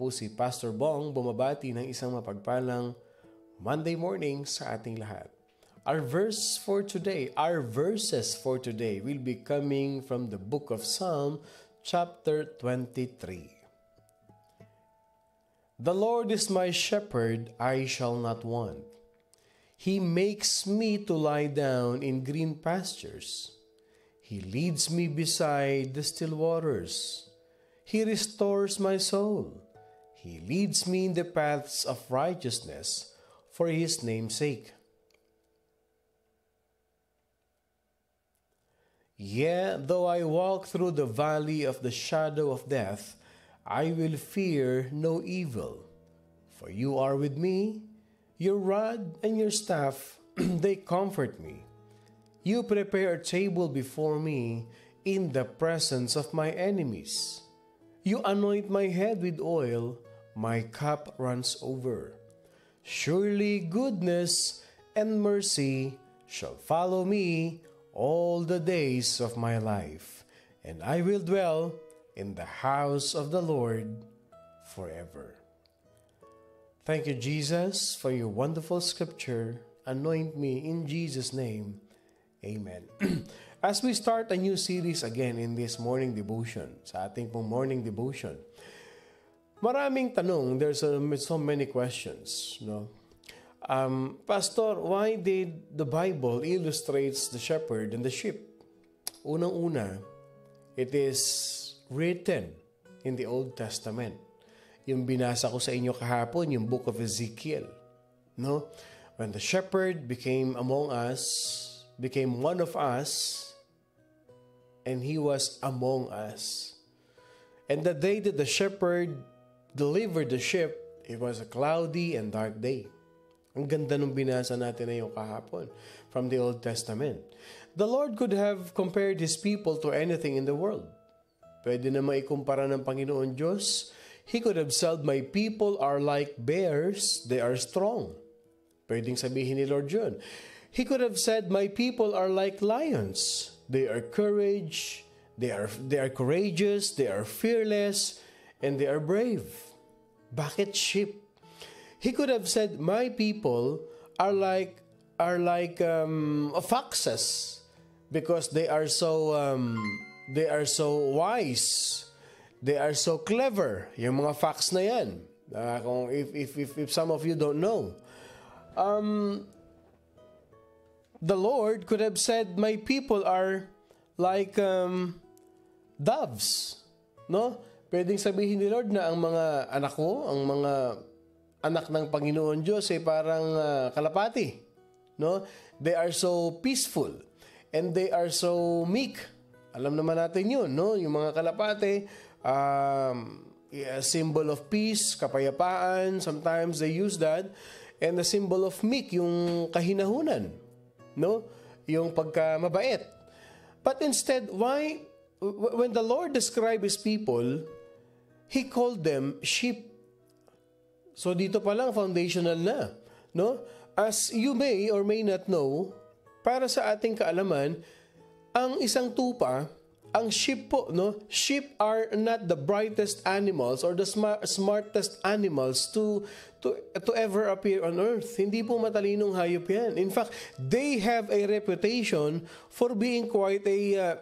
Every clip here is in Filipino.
po si Pastor Bong bumabati ng isang mapagpalang Monday morning sa ating lahat. Our verses for today will be coming from the book of Psalm chapter 23. The Lord is my shepherd, I shall not want. He makes me to lie down in green pastures. He leads me beside the still waters. He restores my soul. He leads me in the paths of righteousness for His name's sake. Yea, though I walk through the valley of the shadow of death, I will fear no evil. For you are with me, your rod and your staff, they comfort me. You prepare a table before me in the presence of my enemies. You anoint my head with oil, my cup runs over. Surely goodness and mercy shall follow me all the days of my life, and I will dwell in the house of the Lord forever. Thank you, Jesus, for your wonderful scripture. Anoint me in Jesus' name. Amen. As we start a new series again in this morning devotion, sa ating pong morning devotion, maraming tanong, there's so many questions, no? Pastor, why did the Bible illustrates the shepherd and the sheep? Unang-una, it is written in the Old Testament. Yung binasa ko sa inyo kahapon, yung book of Ezekiel, no? When the shepherd became among us, became one of us, and he was among us. And the day that the shepherd delivered the sheep, it was a cloudy and dark day. Ang ganda nung binasa natin na yung kahapon from the Old Testament. The Lord could have compared His people to anything in the world. Pwede na maikumpara ng Panginoon Diyos. He could have said, my people are like bears, they are strong. Pwedeng sabihin ni Lord yun. He could have said, my people are like lions. They are courage, they are courageous, they are fearless, and they are brave. Bakit sheep? He could have said, my people are like foxes, because they are so wise. They are so clever. Yung mga fox na yan. Kung if some of you don't know. The Lord could have said, my people are like doves. No? Pwedeng sabihin ni Lord na ang mga anak ko, ang mga anak ng Panginoon Diyos ay parang kalapati. No? They are so peaceful and they are so meek. Alam naman natin yun, no? Yung mga kalapati, a symbol of peace, kapayapaan, sometimes they use that, and a symbol of meek, yung kahinahunan. No? Yung pagkamabait. But instead, why, when the Lord described His people, He called them sheep. So dito pa lang, foundational na. No? As you may or may not know, para sa ating kaalaman, ang isang tupa, ang sheep po, no? Sheep are not the brightest animals or the smartest animals to ever appear on earth. Hindi po matalinong hayop yan. In fact, they have a reputation for being quite a,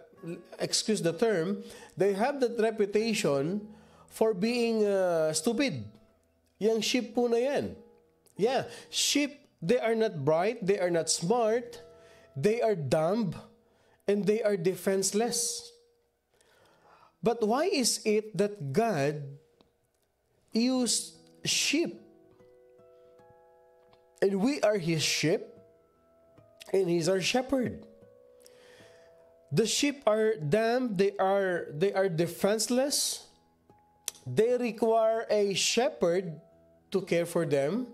excuse the term, they have that reputation for being stupid. Yang sheep po na yan. Yeah, sheep, they are not bright, they are not smart, they are dumb, and they are defenseless. But why is it that God used sheep? And we are His sheep, and He's our shepherd. The sheep are dumb, they are defenseless. They require a shepherd to care for them.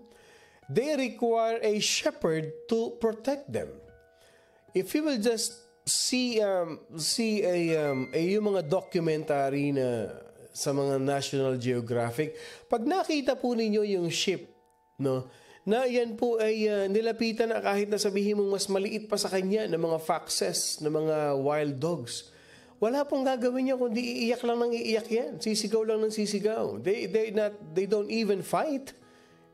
They require a shepherd to protect them. If you will just see yung mga documentary na sa mga National Geographic, pag nakita po ninyo yung sheep, no, na yan po ay nilapitan na kahit na sabihin mong mas maliit pa sa kanya ng mga foxes, ng mga wild dogs. Wala pong gagawin niya kundi iiyak lang ng iiyak yan. Sisigaw lang ng sisigaw. They don't even fight.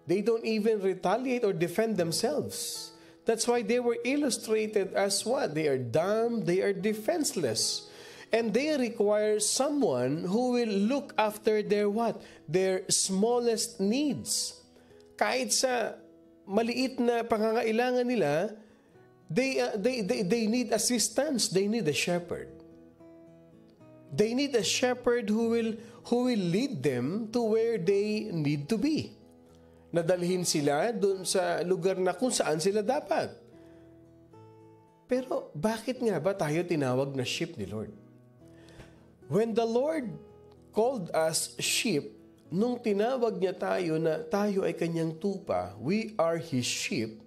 They don't even retaliate or defend themselves. That's why they were illustrated as what? They are dumb, they are defenseless. And they require someone who will look after their what? Their smallest needs. Kahit sa maliit na pangangailangan nila, they need assistance. They need a shepherd. They need a shepherd who will lead them to where they need to be. Nadalhin sila doon sa lugar na kung saan sila dapat. Pero bakit nga ba tayo tinawag na sheep ni Lord? When the Lord called us sheep, nung tinawag niya tayo na tayo ay kanyang tupa, we are His sheep.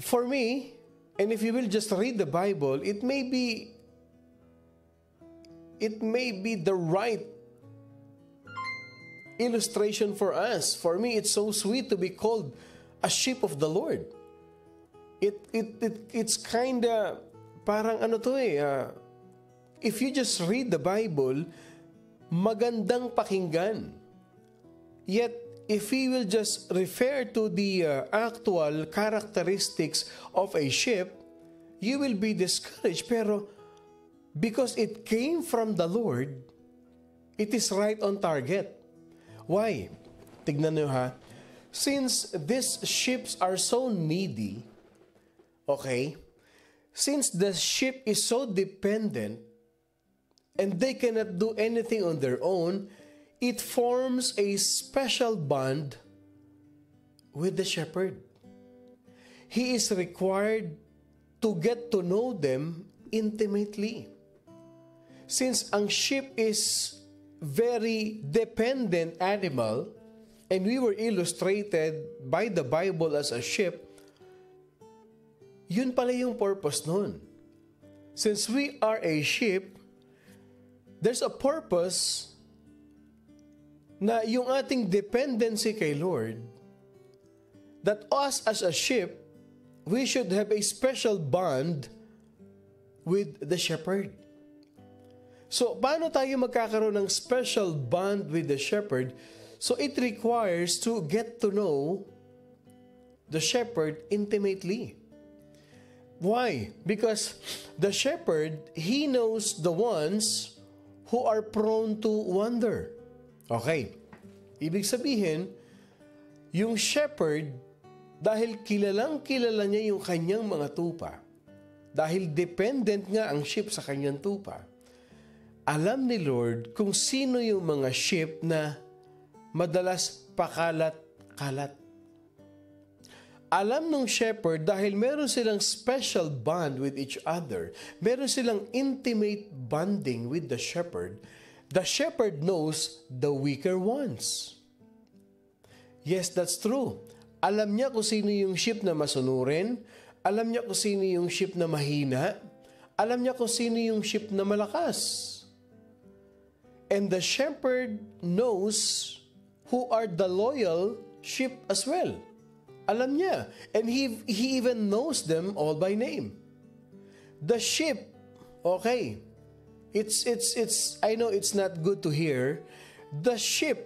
For me, and if you will just read the Bible, it may be the right illustration for us. For me, it's so sweet to be called a sheep of the Lord. It's kinda parang ano to if you just read the Bible, magandang pakinggan. Yet, if we will just refer to the actual characteristics of a sheep, you will be discouraged. Pero, because it came from the Lord, it is right on target. Why? Tignan nyo ha. Since these sheep are so needy, okay, since the sheep is so dependent, and they cannot do anything on their own, it forms a special bond with the shepherd. He is required to get to know them intimately. Since ang sheep is very dependent animal, and we were illustrated by the Bible as a sheep, yun pala yung purpose nun. Since we are a sheep, there's a purpose na yung ating dependency kay Lord, that us as a sheep, we should have a special bond with the shepherd. So, paano tayo magkakaroon ng special bond with the shepherd? So, it requires to get to know the shepherd intimately. Why? Because the shepherd, he knows the ones who are prone to wander. Okay. Ibig sabihin, yung shepherd, dahil kilala niya yung kanyang mga tupa, dahil dependent nga ang sheep sa kanyang tupa, alam ni Lord kung sino yung mga sheep na madalas pakalat-kalat. Alam ng shepherd dahil meron silang special bond with each other, meron silang intimate bonding with the shepherd knows the weaker ones. Yes, that's true. Alam niya kung sino yung sheep na masunurin, alam niya kung sino yung sheep na mahina, alam niya kung sino yung sheep na malakas. And the shepherd knows who are the loyal sheep as well. Alam niya. And he even knows them all by name. The sheep, okay, it's I know it's not good to hear. The sheep,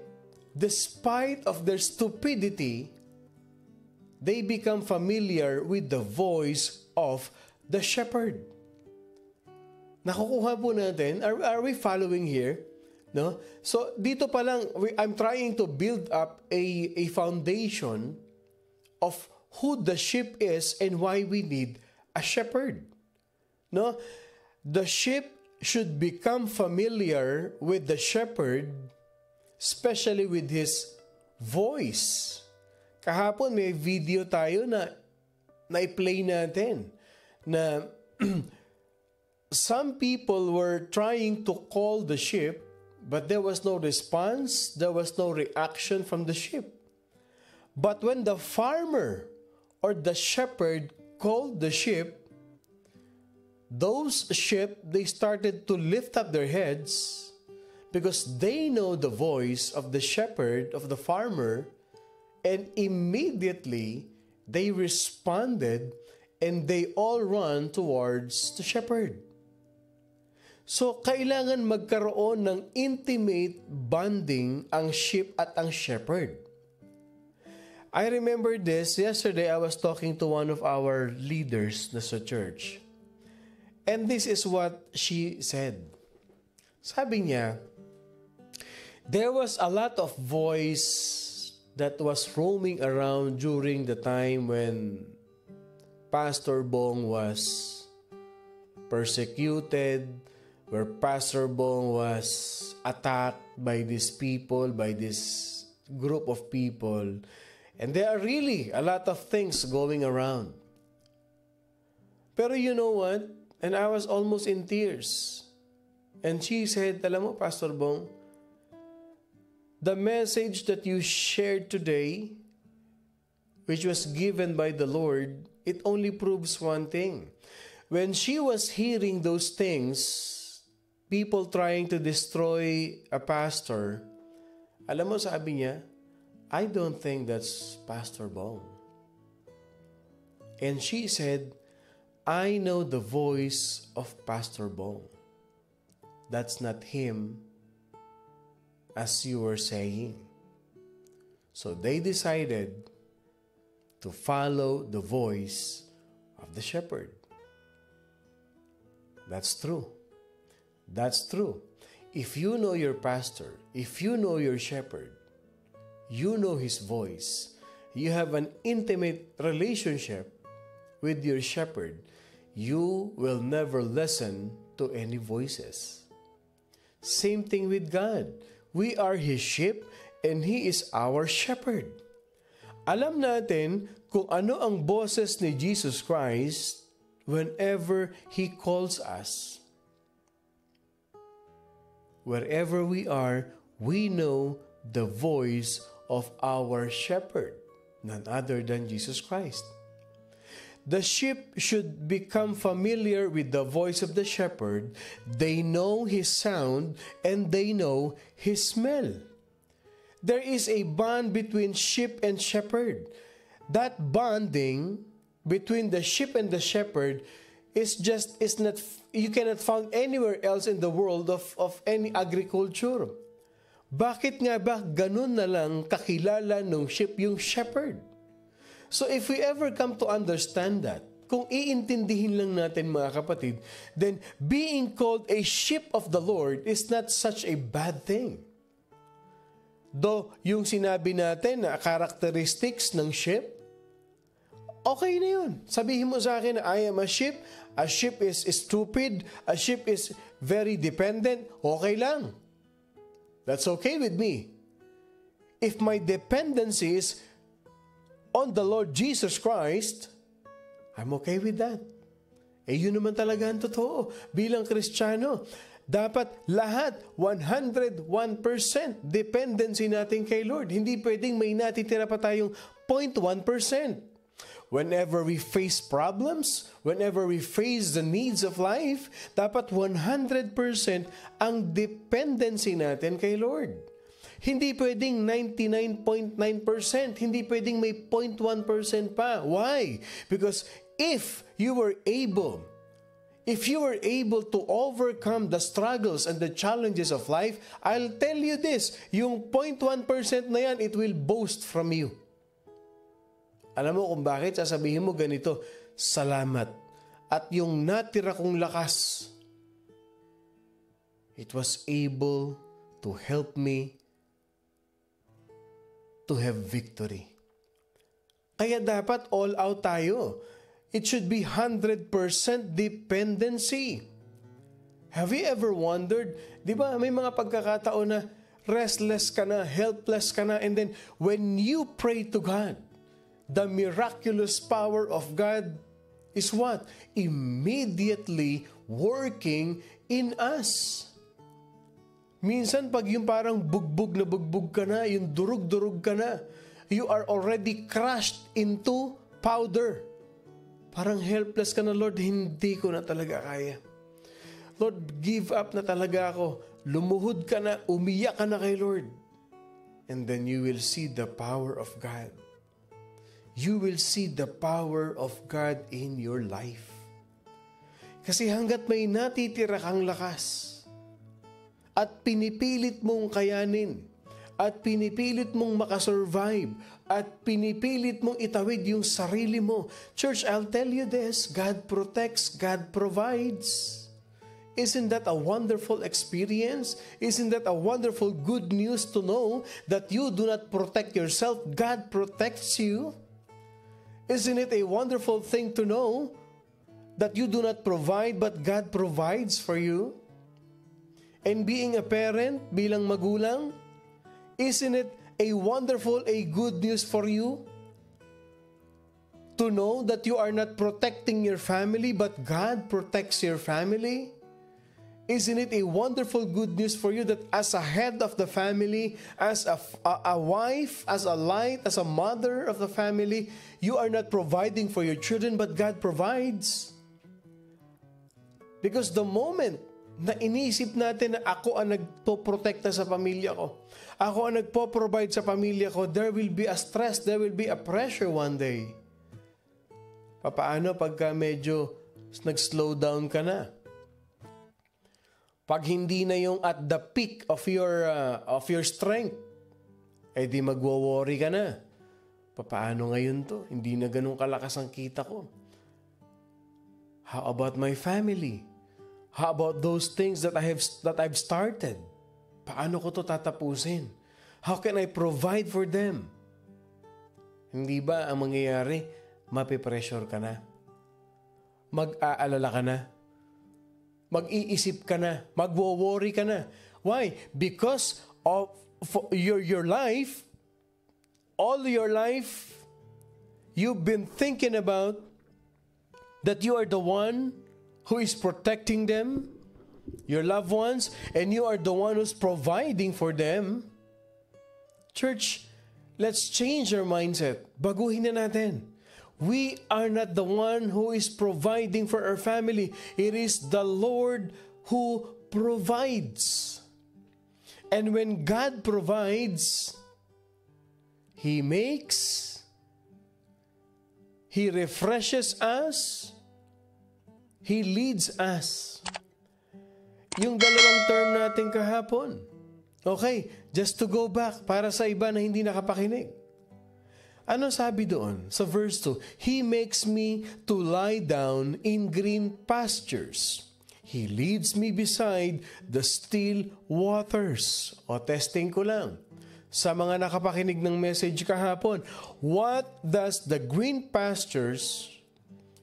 despite of their stupidity, they become familiar with the voice of the shepherd. Nakukuha po natin. Are we following here? No? So, dito pa lang, I'm trying to build up a foundation of who the sheep is and why we need a shepherd. No? The sheep should become familiar with the shepherd, especially with his voice. Kahapon may video tayo na i-play natin na some people were trying to call the sheep, but there was no response, there was no reaction from the sheep. But when the farmer or the shepherd called the sheep, those sheep, they started to lift up their heads because they know the voice of the shepherd, of the farmer, and immediately they responded and they all run towards the shepherd. So, kailangan magkaroon ng intimate bonding ang sheep at ang shepherd. I remember this. Yesterday, I was talking to one of our leaders sa church. And this is what she said. Sabi niya, there was a lot of voice that was roaming around during the time when Pastor Bong was persecuted, where Pastor Bong was attacked by these people, by this group of people. And there are really a lot of things going around. Pero you know what? And I was almost in tears. And she said, alam mo, Pastor Bong, the message that you shared today, which was given by the Lord, it only proves one thing. When she was hearing those things, people trying to destroy a pastor, alam mo, sabi niya, I don't think that's Pastor Bong. And she said, I know the voice of Pastor Bong. That's not him, as you were saying. So they decided to follow the voice of the shepherd. That's true. That's true. If you know your pastor, if you know your shepherd, you know his voice, you have an intimate relationship with your shepherd, you will never listen to any voices. Same thing with God. We are His sheep and He is our shepherd. Alam natin kung ano ang boses ni Jesus Christ whenever He calls us. Wherever we are, we know the voice of our shepherd, none other than Jesus Christ. The sheep should become familiar with the voice of the shepherd. They know his sound and they know his smell. There is a bond between sheep and shepherd. That bonding between the sheep and the shepherd is not, you cannot find anywhere else in the world of any agriculture. Bakit nga ba ganun na lang kakilala ng sheep yung shepherd? So if we ever come to understand that, kung iintindihin lang natin mga kapatid, then being called a sheep of the Lord is not such a bad thing. Though yung sinabi natin na characteristics ng sheep, okay na yun. Sabihin mo sa akin na I am a sheep is stupid, a sheep is very dependent, okay lang. That's okay with me. If my dependency is on the Lord Jesus Christ, I'm okay with that. Yun naman talaga ang totoo. Bilang Kristiyano, dapat lahat 101% dependency natin kay Lord. Hindi pwedeng may natitira pa tayong 0.1%. Whenever we face problems, whenever we face the needs of life, dapat 100% ang dependency natin kay Lord. Hindi pwedeng 99.9%, hindi pwedeng may 0.1% pa. Why? Because if you were able to overcome the struggles and the challenges of life, I'll tell you this, yung 0.1% na yan, it will boast from you. Alam mo kung bakit? Sasabihin mo ganito, salamat. At yung natira kong lakas, it was able to help me to have victory. Kaya dapat all out tayo. It should be 100% dependency. Have you ever wondered, di ba may mga pagkakataon na restless ka na, helpless ka na, and then when you pray to God, the miraculous power of God is what? Immediately working in us. Minsan pag yung parang bugbog ka na, yung durug-durug ka na, you are already crushed into powder. Parang helpless ka na, Lord, hindi ko na talaga kaya. Lord, give up na talaga ako. Lumuhod ka na, umiyak ka na kay Lord. And then you will see the power of God. You will see the power of God in your life. Kasi hanggat may natitira kang lakas at pinipilit mong kayanin, at pinipilit mong makasurvive, at pinipilit mong itawid yung sarili mo. Church, I'll tell you this, God protects, God provides. Isn't that a wonderful experience? Isn't that a wonderful good news to know that you do not protect yourself, God protects you? Isn't it a wonderful thing to know that you do not provide but God provides for you? And being a parent, bilang magulang, isn't it a wonderful, a good news for you to know that you are not protecting your family but God protects your family? Isn't it a wonderful good news for you that as a head of the family, as a wife, as a light, as a mother of the family, you are not providing for your children but God provides? Because the moment na iniisip natin na ako ang nagpo-protekta sa pamilya ko, ako ang nagpo-provide sa pamilya ko, there will be a stress, there will be a pressure one day. Paano pagka medyo nag-slow down ka na? Pag hindi na yung at the peak of your strength, eh di magwo-worry ka na. Paano ngayon to? Hindi na ganun kalakas ang kita ko. How about my family? How about those things that I've started? Paano ko to tatapusin? How can I provide for them? Hindi ba ang mangyayari, mapipressure ka na? Mag-aalala ka na? Mag-iisip ka na? Magwo-worry ka na? Why? Because of your life, all your life, you've been thinking about that you are the one who is protecting them, your loved ones, and you are the one who's providing for them. Church, let's change our mindset. Baguhin na natin. We are not the one who is providing for our family. It is the Lord who provides. And when God provides, He makes, He refreshes us, He leads us. Yung dalawang term natin kahapon. Okay, just to go back para sa iba na hindi nakapakinig. Ano sabi doon sa verse 2? He makes me to lie down in green pastures. He leads me beside the still waters. O testing ko lang. Sa mga nakapakinig ng message kahapon, what does the green pastures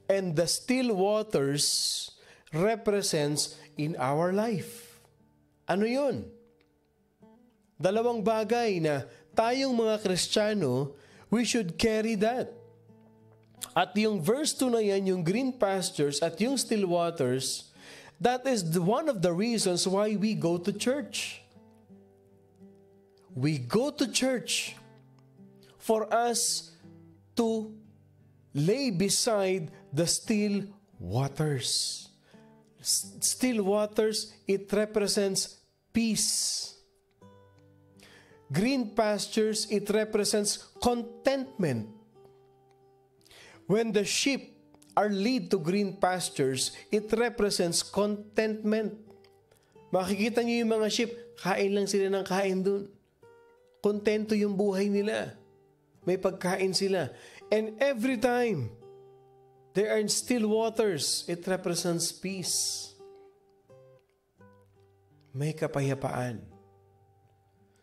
and the still waters represents in our life? Ano yun? Dalawang bagay na tayong mga Kristiyano, we should carry that. At yung verse 2 na yan, yung green pastures at yung still waters, that is one of the reasons why we go to church. We go to church for us to lay beside the still waters. Still waters, it represents peace. Green pastures, it represents contentment. When the sheep are led to green pastures, it represents contentment. Makikita niyo yung mga sheep, kain lang sila ng kain dun. Kontento yung buhay nila. May pagkain sila. And every time they are in still waters, it represents peace. May kapayapaan.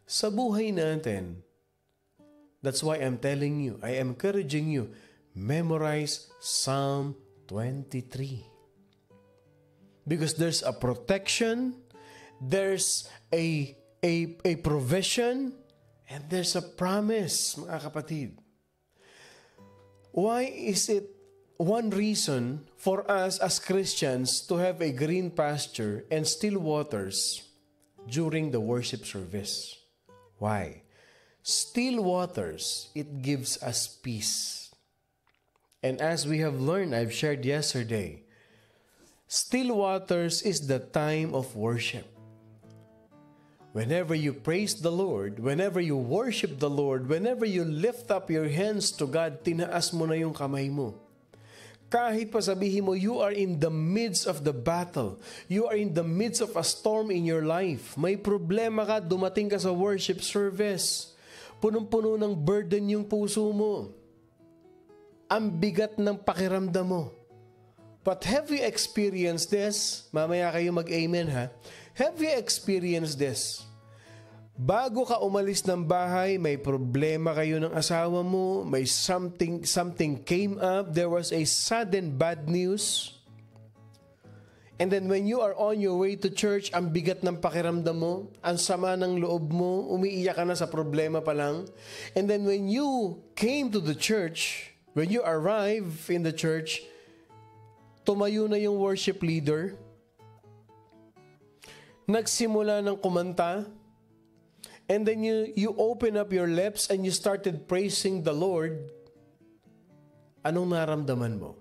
Sa buhay natin, that's why I'm telling you, I am encouraging you, memorize Psalm 23. Because there's a protection, there's a provision, and there's a promise, mga kapatid. Why is it one reason for us as Christians to have a green pasture and still waters during the worship service? Why? Still waters, it gives us peace. And as we have learned, I've shared yesterday, still waters is the time of worship. Whenever you praise the Lord, whenever you worship the Lord, whenever you lift up your hands to God, tinaas mo na yung kamay mo. Kahit pa sabihin mo, you are in the midst of the battle. You are in the midst of a storm in your life. May problema ka, dumating ka sa worship service. Punong-puno ng burden yung puso mo. Ang bigat ng pakiramdam mo. But have you experienced this? Mamaya kayo mag-amen ha. Have you experienced this? Bago ka umalis ng bahay, may problema kayo ng asawa mo, may something came up, there was a sudden bad news. And then when you are on your way to church, ang bigat ng pakiramdam mo, ang sama ng loob mo, umiiyak ka na sa problema pa lang. And then when you came to the church, when you arrive in the church, tumayo na yung worship leader, nagsimula ng kumanta, and then you open up your lips and you started praising the Lord, anong naramdaman mo?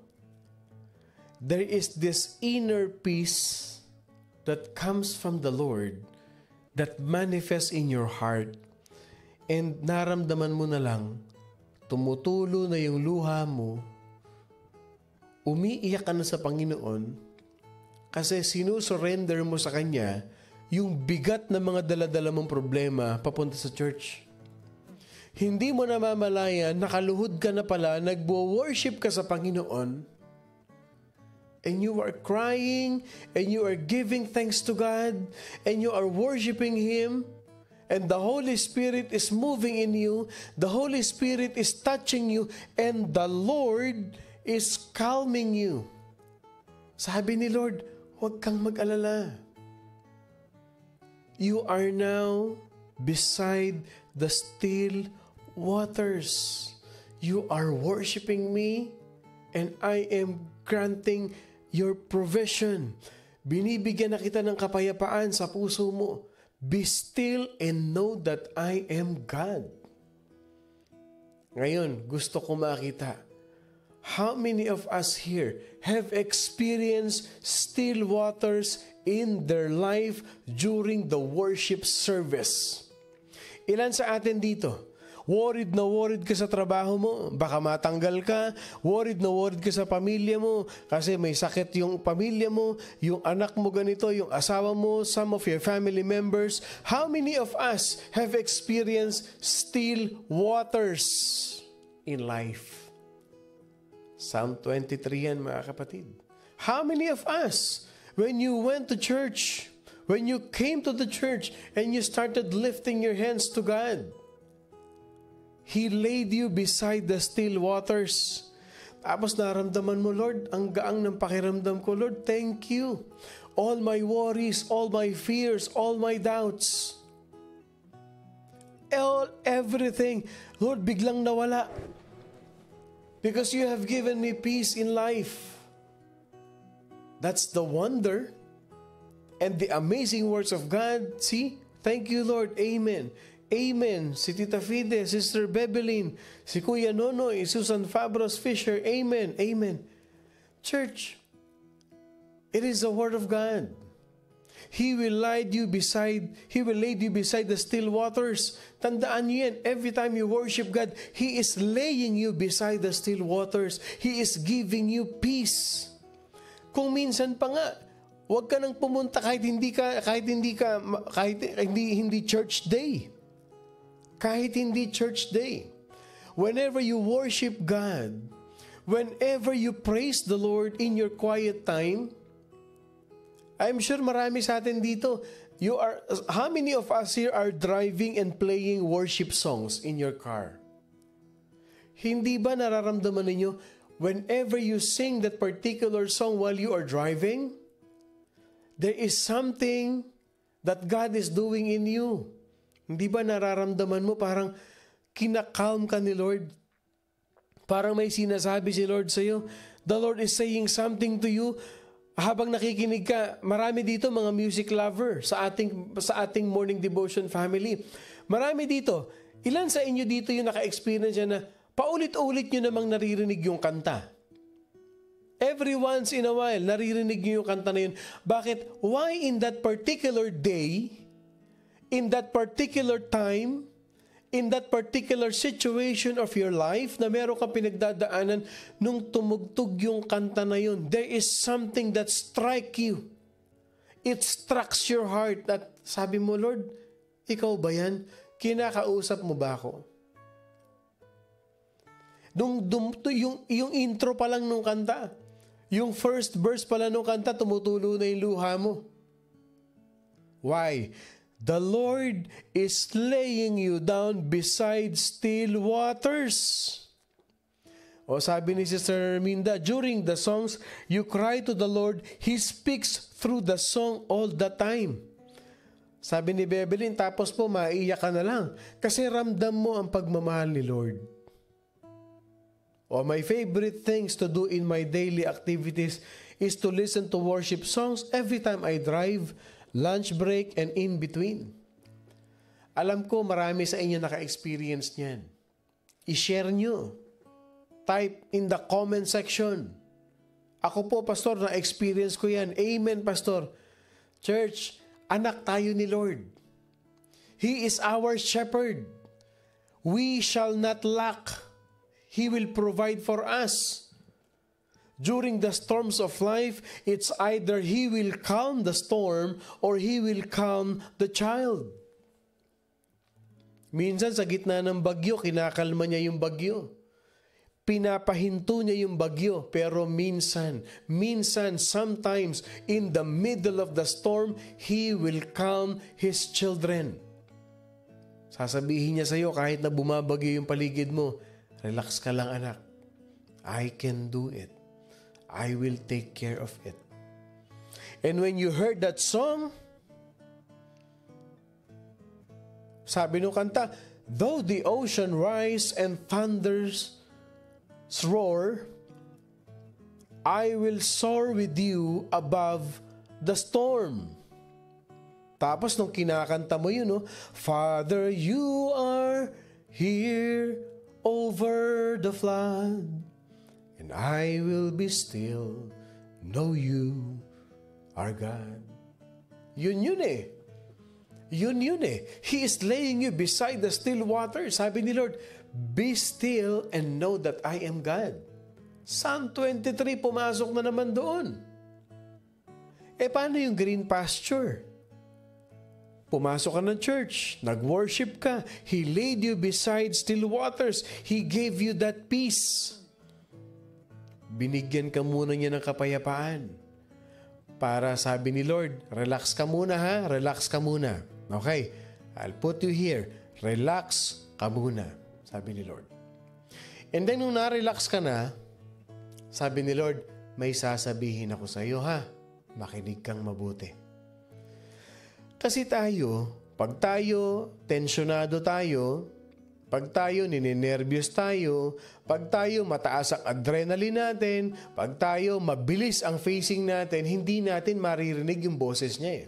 There is this inner peace that comes from the Lord that manifests in your heart, and naramdaman mo na lang, tumutulo na yung luha mo, umiiyak ka na sa Panginoon, kasi sinusurrender mo sa Kanya yung bigat ng mga dala-dala mong problema papunta sa church. Hindi mo namamalayan, nakaluhod ka na pala, nagwo-worship ka sa Panginoon, and you are crying, and you are giving thanks to God, and you are worshiping Him, and the Holy Spirit is moving in you, the Holy Spirit is touching you, and the Lord is calming you. Sabi ni Lord, huwag kang mag-alala. You are now beside the still waters. You are worshiping me, and I am granting your provision. Binibigyan na kita ng kapayapaan sa puso mo. Be still and know that I am God. Ngayon, gusto ko makita, how many of us here have experienced still waters in their life during the worship service? Ilan sa atin dito? Worried na worried ka sa trabaho mo, baka matanggal ka. Worried na worried ka sa pamilya mo, kasi may sakit yung pamilya mo, yung anak mo ganito, yung asawa mo, some of your family members. How many of us have experienced still waters in life? Psalm 23 yan, mga kapatid. How many of us, when you went to church, when you came to the church, and you started lifting your hands to God, He laid you beside the still waters. Tapos naramdaman mo, Lord, ang gaang ng pakiramdam ko. Lord, thank you. All my worries, all my fears, all my doubts, everything, Lord, biglang nawala. Because you have given me peace in life. That's the wonder and the amazing words of God. See? Thank you, Lord. Amen. Amen. Si Tita Fide, Sister Bebelin, si Kuya Nonoy, Susan Fabros Fisher. Amen. Amen. Church, it is the Word of God. He will lead you beside the still waters. Tandaan niyo yan. Every time you worship God, He is laying you beside the still waters. He is giving you peace. Kung minsan pa nga, huwag ka nang pumunta kahit hindi church day. Kahit hindi church day. Whenever you worship God, whenever you praise the Lord in your quiet time, I'm sure marami sa atin dito, how many of us here are driving and playing worship songs in your car? Hindi ba nararamdaman ninyo, whenever you sing that particular song while you are driving, there is something that God is doing in you. Hindi ba nararamdaman mo parang kinakalm ka ni Lord? Parang may sinasabi si Lord sa iyo. The Lord is saying something to you. Habang nakikinig ka, marami dito mga music lover sa ating morning devotion family. Marami dito. Ilan sa inyo dito yung naka-experience na paulit-ulit nyo namang naririnig yung kanta? Every once in a while, naririnig nyo yung kanta na yun. Bakit? Why in that particular day, in that particular time, in that particular situation of your life na meron kang pinagdadaanan, nung tumugtog yung kanta na yun, there is something that strike you. It strikes your heart that sabi mo, Lord, ikaw ba yan? Kinakausap mo ba ako? Yung intro pa lang nung kanta, yung first verse pa lang nung kanta, tumutulo na yung luha mo. Why? The Lord is laying you down beside still waters. O sabi ni Sister Minda, during the songs, you cry to the Lord, He speaks through the song all the time. Sabi ni Bebelin, tapos po maiiyak ka na lang kasi ramdam mo ang pagmamahal ni Lord. O my favorite things to do in my daily activities is to listen to worship songs every time I drive, lunch break, and in between. Alam ko marami sa inyo naka-experience niyan. I-share nyo. Type in the comment section. Ako po, Pastor, na-experience ko yan. Amen, Pastor. Church, anak tayo ni Lord. He is our shepherd. We shall not lack. He will provide for us. During the storms of life, it's either He will calm the storm or He will calm the child. Minsan sa gitna ng bagyo, kinakalma niya yung bagyo. Pinapahinto niya yung bagyo. Pero minsan, sometimes, in the middle of the storm, He will calm His children. Sasabihin niya sa iyo, kahit na bumabagyo yung paligid mo, relax ka lang anak. I can do it. I will take care of it. And when you heard that song, sabi nung kanta, though the ocean rise and thunders roar, I will soar with you above the storm. Tapos nung kinakanta mo yun, no? Father, you are here over the flood. And I will be still, know you are God. Yun eh. Yun eh. He is laying you beside the still waters. Sabi ni Lord, be still and know that I am God. Psalm 23, pumasok na naman doon. Paano yung green pasture? Pumasok ka ng church, nag-worship ka, He laid you beside still waters. He gave you that peace. Binigyan ka muna niya ng kapayapaan. Para sabi ni Lord, relax ka muna ha, relax ka muna. Okay, I'll put you here. Relax ka muna, sabi ni Lord. And then nung na-relax ka na, sabi ni Lord, may sasabihin ako sa iyo ha, makinig kang mabuti. Kasi pag tayo, tensyonado tayo, pag tayo ninenervyos tayo, pag tayo mataas ang adrenaline natin, pag tayo mabilis ang facing natin, hindi natin maririnig yung boses niya eh.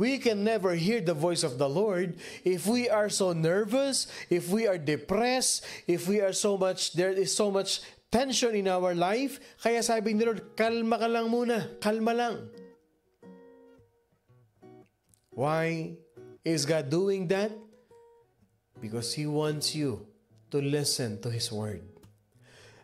We can never hear the voice of the Lord if we are so nervous, if we are depressed, if we are there is so much tension in our life. Kaya sabi ni Lord, kalma ka lang muna, kalma lang. Why is God doing that? Because He wants you to listen to His word.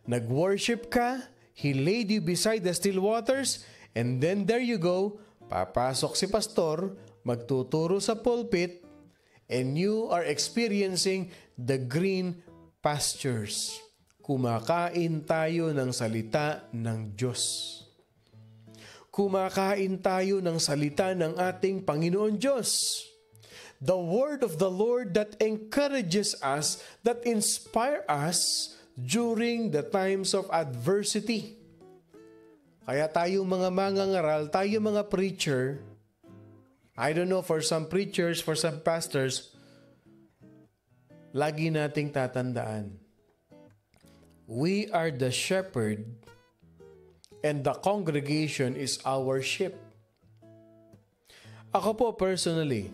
Nag-worship ka, He laid you beside the still waters, and then there you go, papasok si pastor, magtuturo sa pulpit, and you are experiencing the green pastures. Kumakain tayo ng salita ng Diyos. Kumakain tayo ng salita ng ating Panginoon Diyos. The word of the Lord that encourages us, that inspire us during the times of adversity. Kaya tayo mga mangangaral, tayo mga preacher, I don't know, for some preachers, for some pastors, lagi nating tatandaan, we are the shepherd and the congregation is our sheep. Ako po personally,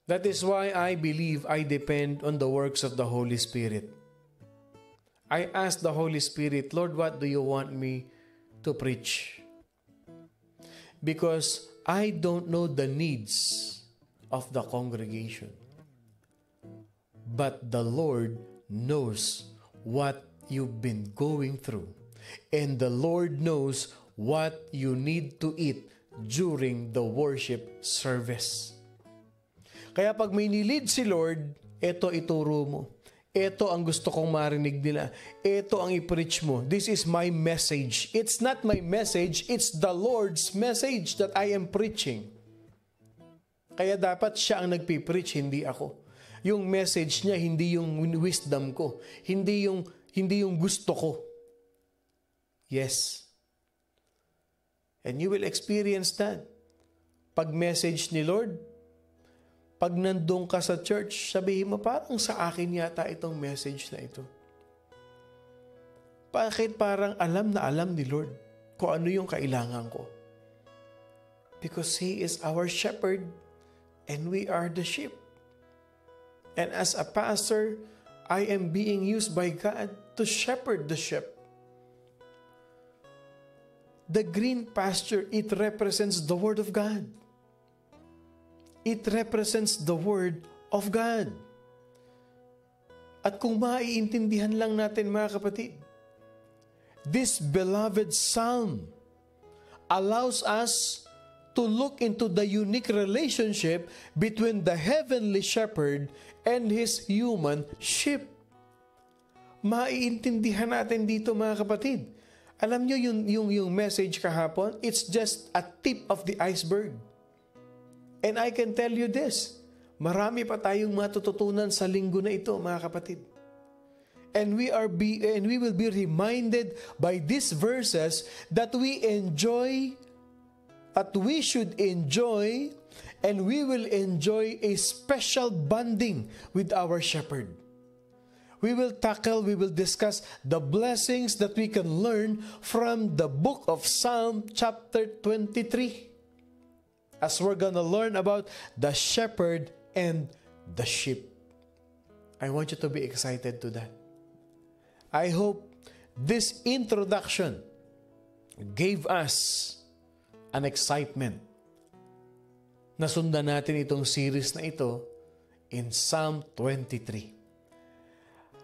that is why I believe I depend on the works of the Holy Spirit. I ask the Holy Spirit, Lord, what do you want me to preach? Because I don't know the needs of the congregation. but the Lord knows what you've been going through. And the Lord knows what you need to eat during the worship service. Kaya pag may nilid si Lord, ito ituro mo. Ito ang gusto kong marinig nila. Ito ang i-preach mo. This is my message. It's not my message, it's the Lord's message that I am preaching. Kaya dapat siya ang nagpipreach, hindi ako. Yung message niya, hindi yung wisdom ko. Hindi yung gusto ko. Yes. And you will experience that. Pag message ni Lord, pag nandun ka sa church, sabihin mo, parang sa akin yata itong message na ito. Bakit parang alam na alam ni Lord kung ano yung kailangan ko? Because He is our shepherd and we are the sheep. And as a pastor, I am being used by God to shepherd the sheep. The green pasture, it represents the Word of God. It represents the Word of God. At kung maiintindihan lang natin mga kapatid, this beloved psalm allows us to look into the unique relationship between the heavenly shepherd and his human sheep. Maiintindihan natin dito mga kapatid. Alam nyo yung message kahapon, it's just a tip of the iceberg. And I can tell you this, marami pa tayong matututunan sa linggo na ito, mga kapatid. And we will be reminded by these verses that we should enjoy, and we will enjoy a special bonding with our shepherd. We will discuss the blessings that we can learn from the book of Psalm chapter 23. As we're gonna learn about the shepherd and the sheep. I want you to be excited to that. I hope this introduction gave us an excitement na sundan natin itong series na ito in Psalm 23.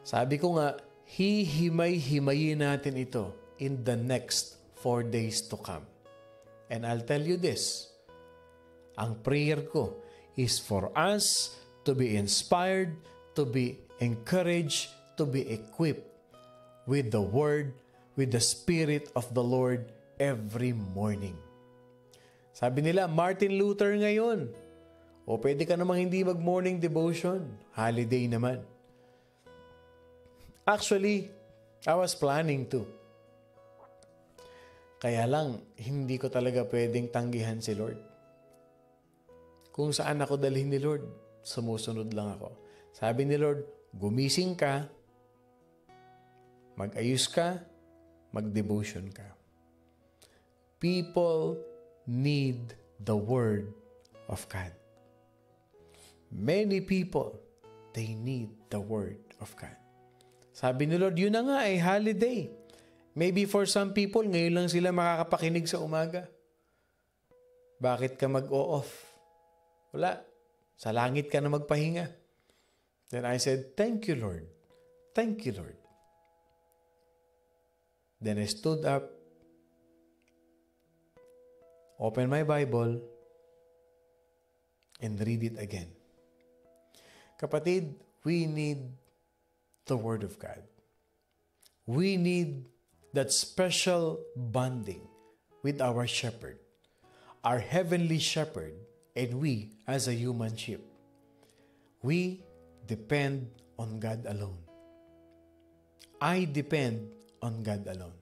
Sabi ko nga, hihimay-himayin natin ito in the next 4 days to come. And I'll tell you this, ang prayer ko is for us to be inspired, to be encouraged, to be equipped with the Word, with the Spirit of the Lord every morning. Sabi nila, Martin Luther ngayon. O pwede ka namang hindi mag-morning devotion. Holiday naman. Actually, I was planning to. Kaya lang, hindi ko talaga pwedeng tanggihan si Lord. Kung saan ako dalhin ni Lord, sumusunod lang ako. Sabi ni Lord, gumising ka, mag-ayos ka, mag-devotion ka. People need the Word of God. Many people, they need the Word of God. Sabi ni Lord, yun na nga ay holiday. Maybe for some people, ngayon lang sila makakapakinig sa umaga. Bakit ka mag-o-off? Wala. Sa langit ka na magpahinga. Then I said, thank you, Lord. Thank you, Lord. Then I stood up, opened my Bible, and read it again. Kapatid, we need the Word of God. We need that special bonding with our shepherd, our heavenly shepherd, and we as a human sheep. We depend on God alone. I depend on God alone.